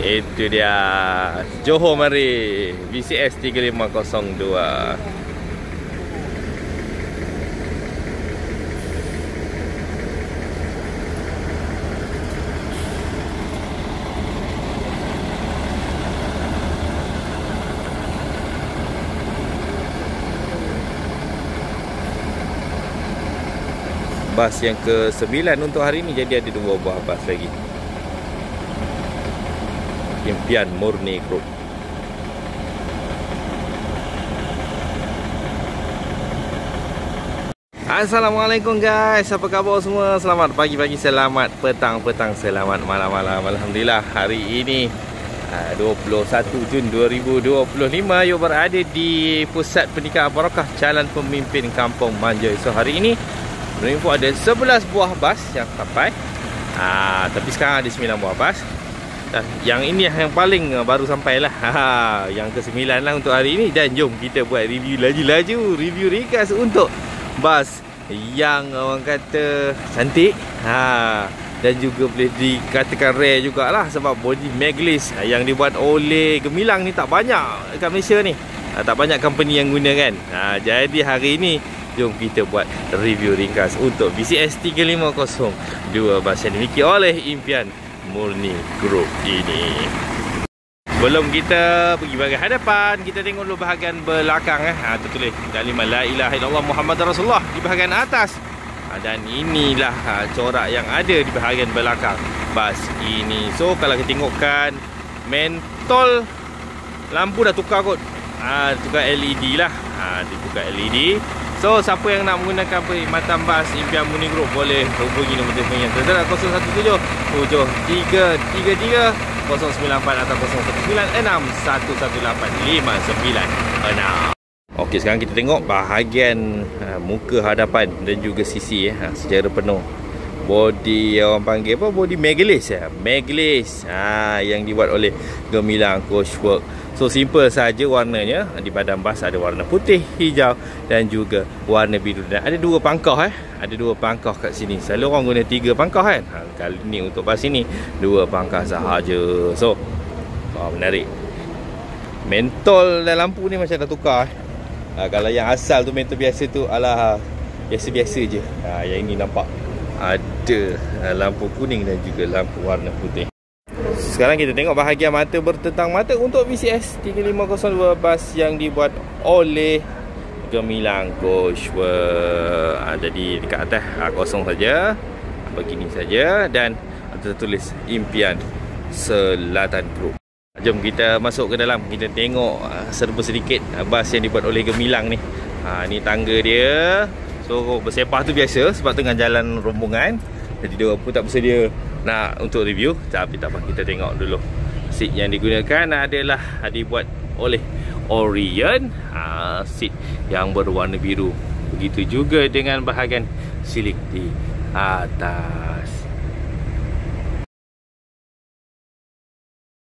Itu dia Johor mari VCS 3502. Bas yang ke-9 untuk hari ini. Jadi ada 2 buah bas lagi. Impian Murni Group. Assalamualaikum guys, apa khabar semua? Selamat pagi-pagi, selamat petang-petang, selamat malam-malam. Alhamdulillah hari ini 21 Jun 2025 you berada di Pusat Pernikahan Barakah Jalan Pemimpin Kampung Manja. So hari ini info ada 11 buah bas yang sampai. Tapi sekarang ada 9 buah bas. Dan yang ini yang paling baru sampai lah. Yang ke-9 lah untuk hari ini. Dan jom kita buat review laju-laju, review ringkas untuk bas yang orang kata cantik. Dan juga boleh dikatakan rare jugalah sebab body Maglis yang dibuat oleh Gemilang ni tak banyak dekat Malaysia ni. Tak banyak company yang guna kan. Jadi hari ini jom kita buat review ringkas untuk VCS 3502 bas yang dimiliki oleh Impian Murni Group ini. Sebelum kita pergi bahagian hadapan, kita tengok dulu bahagian belakang. Tertulis kalimat La ilaha illallah Muhammad Rasulullah di bahagian atas. Dan inilah corak yang ada di bahagian belakang bas ini. So kalau kita tengokkan mentol lampu dah tukar kot. Tukar LED lah. Ditukar LED. So siapa yang nak menggunakan perkhidmatan bas Impian Murni Group boleh hubungi nombor telefon yang tertera 017 7333 094 atau 096 118 596. Okey, sekarang kita tengok bahagian muka hadapan dan juga sisi secara penuh. Body orang panggil apa? Body Maglis Maglis yang dibuat oleh Gemilang Coachwork. So simple saja warnanya. Di badan bas ada warna putih, hijau dan juga warna biru. Dan ada 2 pangkah Ada 2 pangkah kat sini. Selalu orang guna 3 pangkah kan. Kali ni untuk bas ini 2 pangkah sahaja. So menarik. Mentol dan lampu ni macam dah tukar. Kalau yang asal tu mentol biasa tu alah biasa-biasa je. Yang ini nampak ada lampu kuning dan juga lampu warna putih. Sekarang kita tengok bahagian mata bertentang mata untuk VCS 3502 bas yang dibuat oleh Gemilang Coachwork. Jadi dekat atas kosong saja, begini saja, dan tertulis Impian Selatan Group. Jom kita masuk ke dalam. Kita tengok serba sedikit bas yang dibuat oleh Gemilang ni. Ni tangga dia. So bersepah tu biasa sebab tengah jalan rombongan. Jadi dia pun tak bersedia nak untuk review. Tapi tak apa, kita tengok dulu. Seat yang digunakan adalah dibuat oleh Orient. Seat yang berwarna biru. Begitu juga dengan bahagian siling di atas.